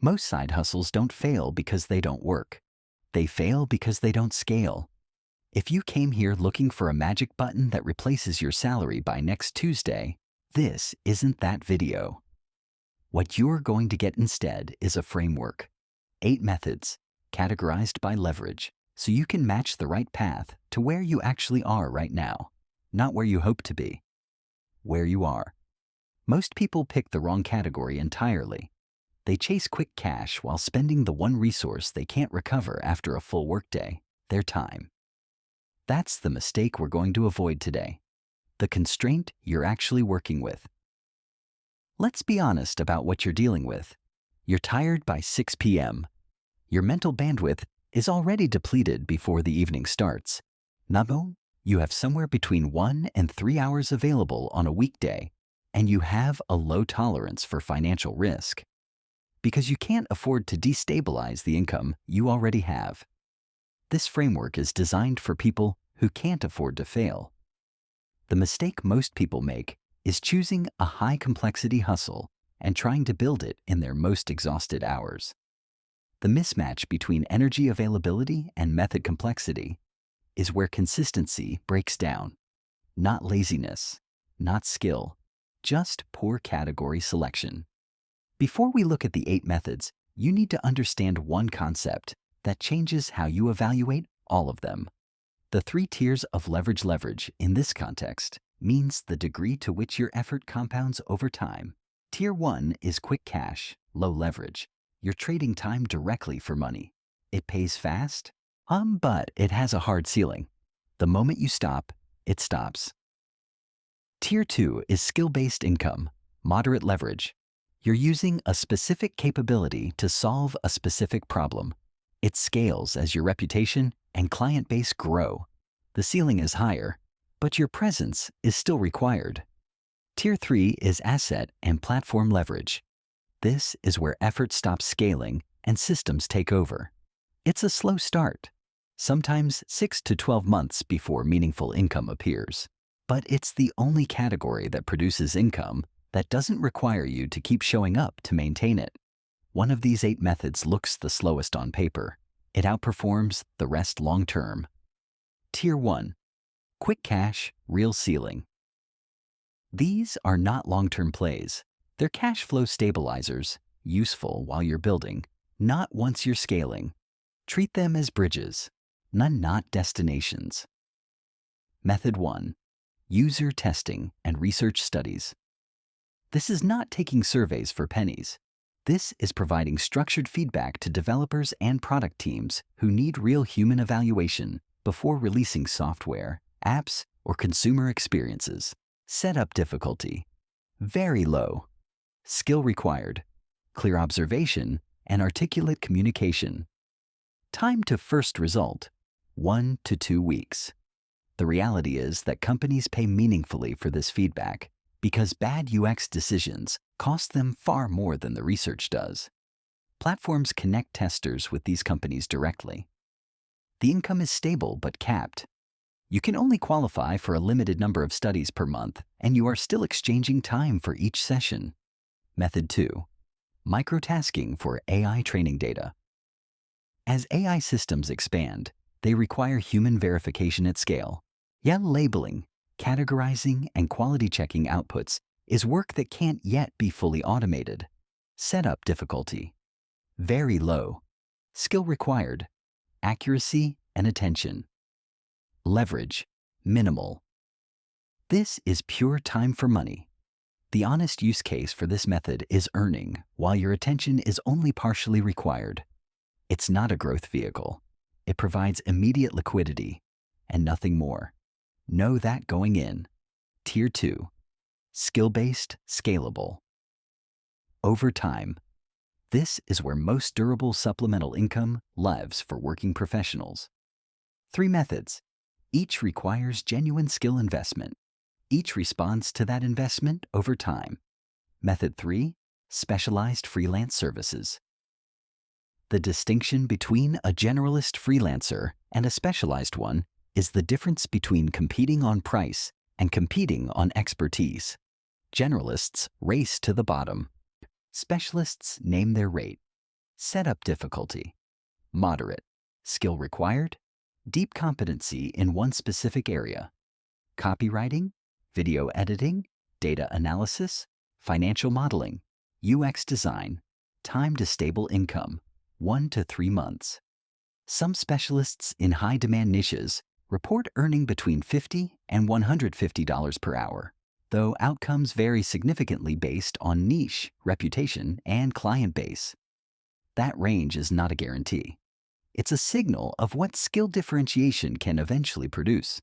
Most side hustles don't fail because they don't work. They fail because they don't scale. If you came here looking for a magic button that replaces your salary by next Tuesday, this isn't that video. What you're going to get instead is a framework. 8 methods, categorized by leverage, so you can match the right path to where you actually are right now, not where you hope to be, where you are. Most people pick the wrong category entirely. They chase quick cash while spending the one resource they can't recover after a full workday, their time. That's the mistake we're going to avoid today. The constraint you're actually working with. Let's be honest about what you're dealing with. You're tired by 6 p.m. Your mental bandwidth is already depleted before the evening starts. Now, you have somewhere between 1 and 3 hours available on a weekday, and you have a low tolerance for financial risk because you can't afford to destabilize the income you already have. This framework is designed for people who can't afford to fail. The mistake most people make is choosing a high-complexity hustle and trying to build it in their most exhausted hours. The mismatch between energy availability and method complexity is where consistency breaks down. Not laziness, not skill, just poor category selection. Before we look at the 8 methods, you need to understand one concept that changes how you evaluate all of them. The 3 tiers of leverage in this context means the degree to which your effort compounds over time. Tier 1 is quick cash, low leverage. You're trading time directly for money. It pays fast, but it has a hard ceiling. The moment you stop, it stops. Tier 2 is skill-based income, moderate leverage. You're using a specific capability to solve a specific problem. It scales as your reputation and client base grow. The ceiling is higher, but your presence is still required. Tier 3 is asset and platform leverage. This is where effort stops scaling and systems take over. It's a slow start, sometimes 6 to 12 months before meaningful income appears. But it's the only category that produces income that doesn't require you to keep showing up to maintain it. One of these 8 methods looks the slowest on paper. It outperforms the rest long term. Tier 1. Quick cash, real ceiling. These are not long-term plays. They're cash flow stabilizers, useful while you're building, not once you're scaling. Treat them as bridges, not destinations. Method 1. User testing and research studies. This is not taking surveys for pennies. This is providing structured feedback to developers and product teams who need real human evaluation before releasing software, apps, or consumer experiences. Setup difficulty. Very low. Skill required. Clear observation and articulate communication. Time to first result. 1 to 2 weeks. The reality is that companies pay meaningfully for this feedback because bad UX decisions cost them far more than the research does. Platforms connect testers with these companies directly. The income is stable but capped. You can only qualify for a limited number of studies per month, and you are still exchanging time for each session. Method 2. Microtasking for AI training data. As AI systems expand, they require human verification at scale. Yet labeling, categorizing, and quality checking outputs is work that can't yet be fully automated. Setup difficulty. Very low. Skill required. Accuracy and attention. Leverage. Minimal. This is pure time for money. The honest use case for this method is earning, while your attention is only partially required. It's not a growth vehicle. It provides immediate liquidity and nothing more. Know that going in. Tier 2. Skill-based, scalable. Over time. This is where most durable supplemental income lives for working professionals. 3 methods. Each requires genuine skill investment. Each responds to that investment over time. Method 3. Specialized freelance services. The distinction between a generalist freelancer and a specialized one is the difference between competing on price and competing on expertise. Generalists race to the bottom. Specialists name their rate. Setup difficulty: moderate. Skill required: deep competency in one specific area. Copywriting, video editing, data analysis, financial modeling, UX design. Time to stable income: 1 to 3 months. Some specialists in high-demand niches report earning between $50 and $150 per hour, though outcomes vary significantly based on niche, reputation, and client base. That range is not a guarantee. It's a signal of what skill differentiation can eventually produce.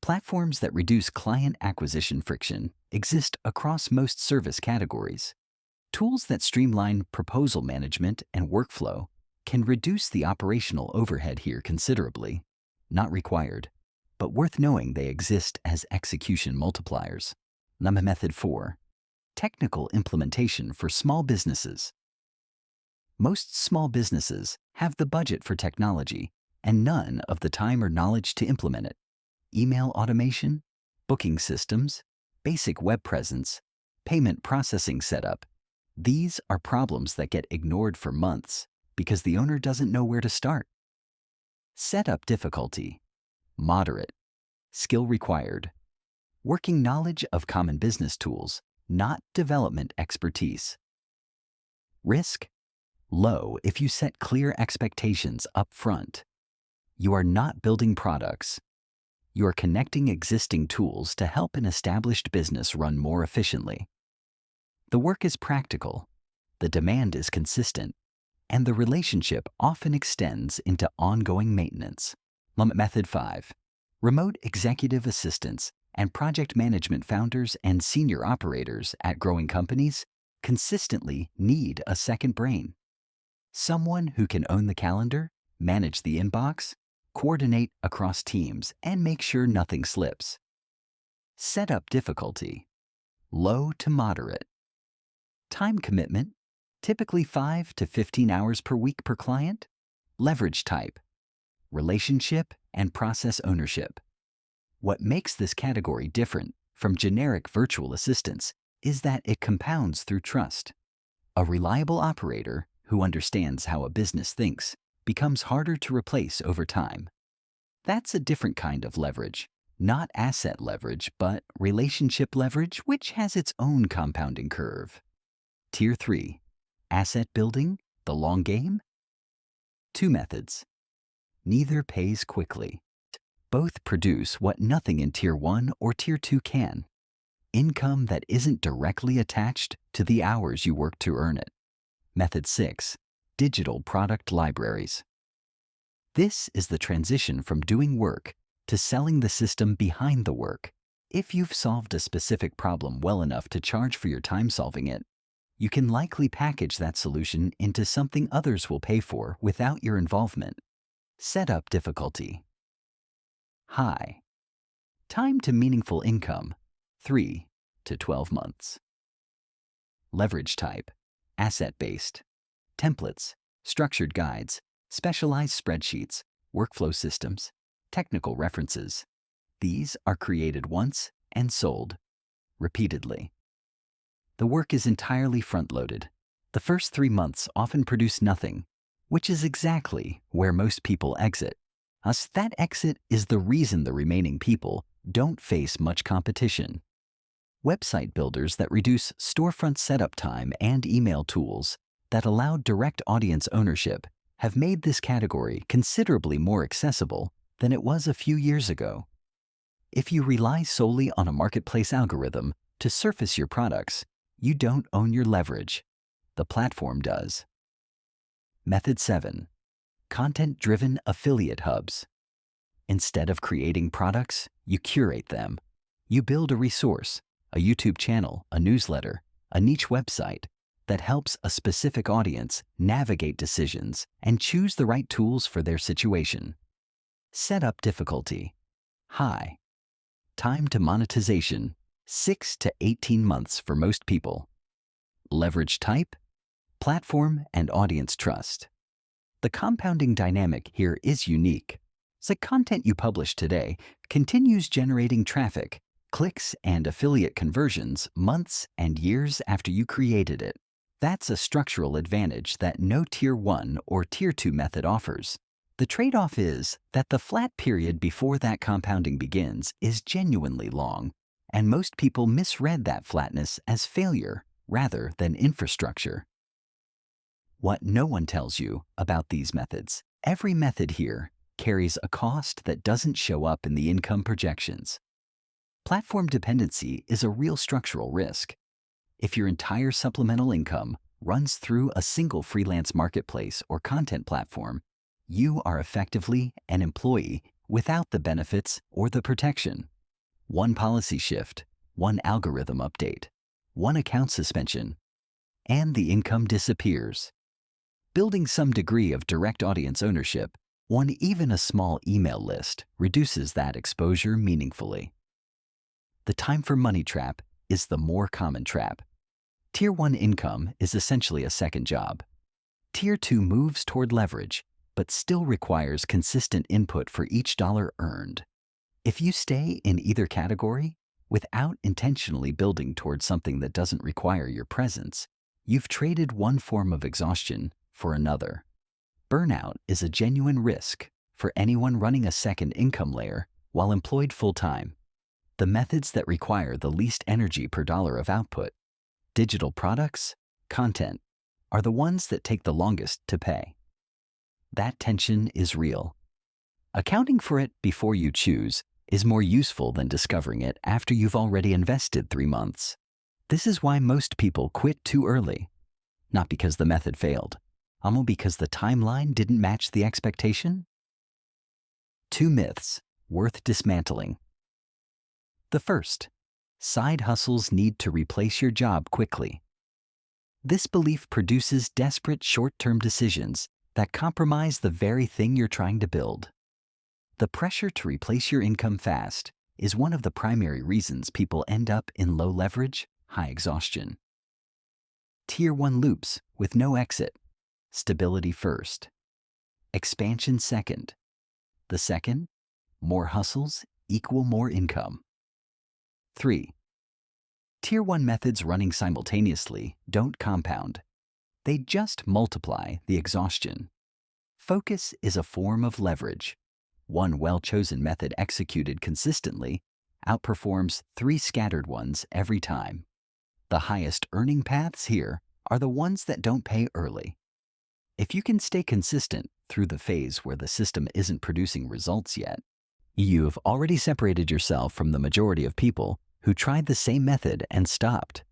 Platforms that reduce client acquisition friction exist across most service categories. Tools that streamline proposal management and workflow can reduce the operational overhead here considerably. Not required, but worth knowing they exist as execution multipliers. Method 4. Technical implementation for small businesses. Most small businesses have the budget for technology and none of the time or knowledge to implement it. Email automation, booking systems, basic web presence, payment processing setup. These are problems that get ignored for months because the owner doesn't know where to start. Setup difficulty: moderate. Skill required: working knowledge of common business tools, not development expertise. Risk: low if you set clear expectations up front. You are not building products. You are connecting existing tools to help an established business run more efficiently. The work is practical, the demand is consistent, and the relationship often extends into ongoing maintenance. Method 5. Remote executive assistants and project management founders and senior operators at growing companies consistently need a second brain. Someone who can own the calendar, manage the inbox, coordinate across teams, and make sure nothing slips. Setup difficulty: low to moderate. Time commitment: typically 5 to 15 hours per week per client. Leverage type: relationship and process ownership. What makes this category different from generic virtual assistants is that it compounds through trust. A reliable operator who understands how a business thinks becomes harder to replace over time. That's a different kind of leverage. Not asset leverage, but relationship leverage, which has its own compounding curve. Tier 3. Asset building, the long game? 2 methods. Neither pays quickly. Both produce what nothing in Tier 1 or Tier 2 can: income that isn't directly attached to the hours you work to earn it. Method 6. Digital product libraries. This is the transition from doing work to selling the system behind the work. If you've solved a specific problem well enough to charge for your time solving it, you can likely package that solution into something others will pay for without your involvement. Setup difficulty: high. Time to meaningful income: 3 to 12 months. Leverage type: asset-based. Templates, structured guides, specialized spreadsheets, workflow systems, technical references. These are created once and sold repeatedly. The work is entirely front-loaded. The first 3 months often produce nothing, which is exactly where most people exit. Thus, that exit is the reason the remaining people don't face much competition. Website builders that reduce storefront setup time and email tools that allow direct audience ownership have made this category considerably more accessible than it was a few years ago. If you rely solely on a marketplace algorithm to surface your products, you don't own your leverage. The platform does. Method 7. Content-driven affiliate hubs. Instead of creating products, you curate them. You build a resource, a YouTube channel, a newsletter, a niche website that helps a specific audience navigate decisions and choose the right tools for their situation. Setup difficulty: high. Time to monetization: 6 to 18 months for most people. Leverage type: platform and audience trust. The compounding dynamic here is unique. The content you publish today continues generating traffic, clicks, and affiliate conversions months and years after you created it. That's a structural advantage that no Tier 1 or Tier 2 method offers. The trade-off is that the flat period before that compounding begins is genuinely long, and most people misread that flatness as failure rather than infrastructure. What no one tells you about these methods: every method here carries a cost that doesn't show up in the income projections. Platform dependency is a real structural risk. If your entire supplemental income runs through a single freelance marketplace or content platform, you are effectively an employee without the benefits or the protection. One policy shift, one algorithm update, one account suspension, and the income disappears. Building some degree of direct audience ownership, even a small email list, reduces that exposure meaningfully. The time for money trap is the more common trap. Tier 1 income is essentially a second job. Tier 2 moves toward leverage, but still requires consistent input for each dollar earned. If you stay in either category without intentionally building towards something that doesn't require your presence, you've traded one form of exhaustion for another. Burnout is a genuine risk for anyone running a second income layer while employed full-time. The methods that require the least energy per dollar of output, digital products, content, are the ones that take the longest to pay. That tension is real. Accounting for it before you choose is more useful than discovering it after you've already invested 3 months. This is why most people quit too early. Not because the method failed, almost because the timeline didn't match the expectation. 2 myths worth dismantling. The first: side hustles need to replace your job quickly. This belief produces desperate short-term decisions that compromise the very thing you're trying to build. The pressure to replace your income fast is one of the primary reasons people end up in low leverage, high exhaustion. Tier 1 loops with no exit. Stability first. Expansion second. The second: more hustles equal more income. 3. Tier 1 methods running simultaneously don't compound. They just multiply the exhaustion. Focus is a form of leverage. One well-chosen method executed consistently outperforms 3 scattered ones every time. The highest earning paths here are the ones that don't pay early. If you can stay consistent through the phase where the system isn't producing results yet, you've already separated yourself from the majority of people who tried the same method and stopped.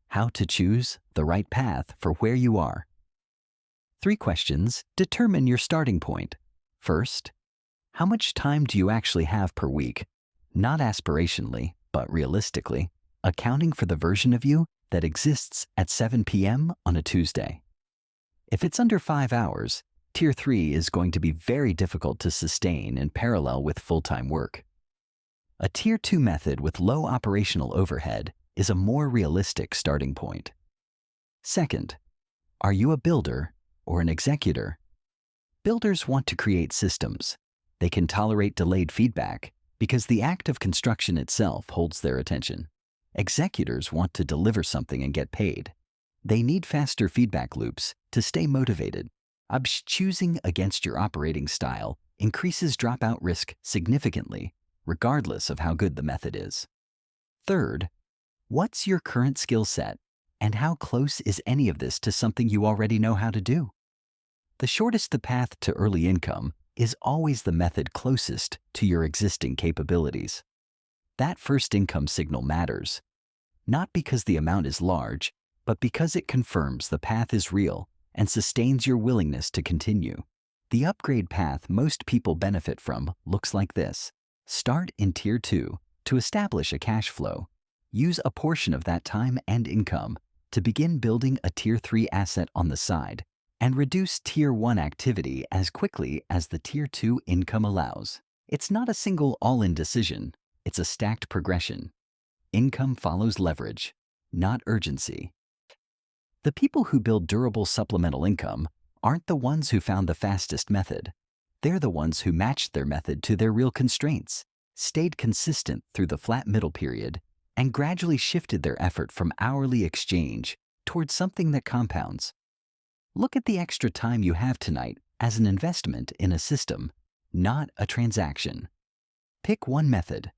How to choose the right path for where you are. 3 questions determine your starting point. First, how much time do you actually have per week? Not aspirationally, but realistically, accounting for the version of you that exists at 7 p.m. on a Tuesday. If it's under 5 hours, Tier 3 is going to be very difficult to sustain in parallel with full-time work. A Tier 2 method with low operational overhead is a more realistic starting point. Second, are you a builder or an executor? Builders want to create systems. They can tolerate delayed feedback because the act of construction itself holds their attention. Executors want to deliver something and get paid. They need faster feedback loops to stay motivated. Choosing against your operating style increases dropout risk significantly, regardless of how good the method is. Third, what's your current skill set, and how close is any of this to something you already know how to do? The shortest the path to early income is always the method closest to your existing capabilities. That first income signal matters, not because the amount is large, but because it confirms the path is real and sustains your willingness to continue. The upgrade path most people benefit from looks like this. Start in Tier 2 to establish a cash flow. Use a portion of that time and income to begin building a Tier 3 asset on the side, and reduce Tier 1 activity as quickly as the Tier 2 income allows. It's not a single all-in decision, it's a stacked progression. Income follows leverage, not urgency. The people who build durable supplemental income aren't the ones who found the fastest method. They're the ones who matched their method to their real constraints, stayed consistent through the flat middle period, and gradually shifted their effort from hourly exchange towards something that compounds. Look at the extra time you have tonight as an investment in a system, not a transaction. Pick one method.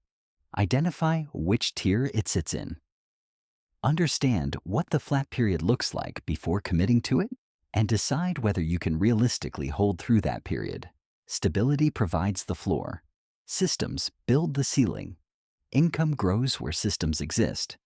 Identify which tier it sits in. Understand what the flat period looks like before committing to it, and decide whether you can realistically hold through that period. Stability provides the floor. Systems build the ceiling. Income grows where systems exist.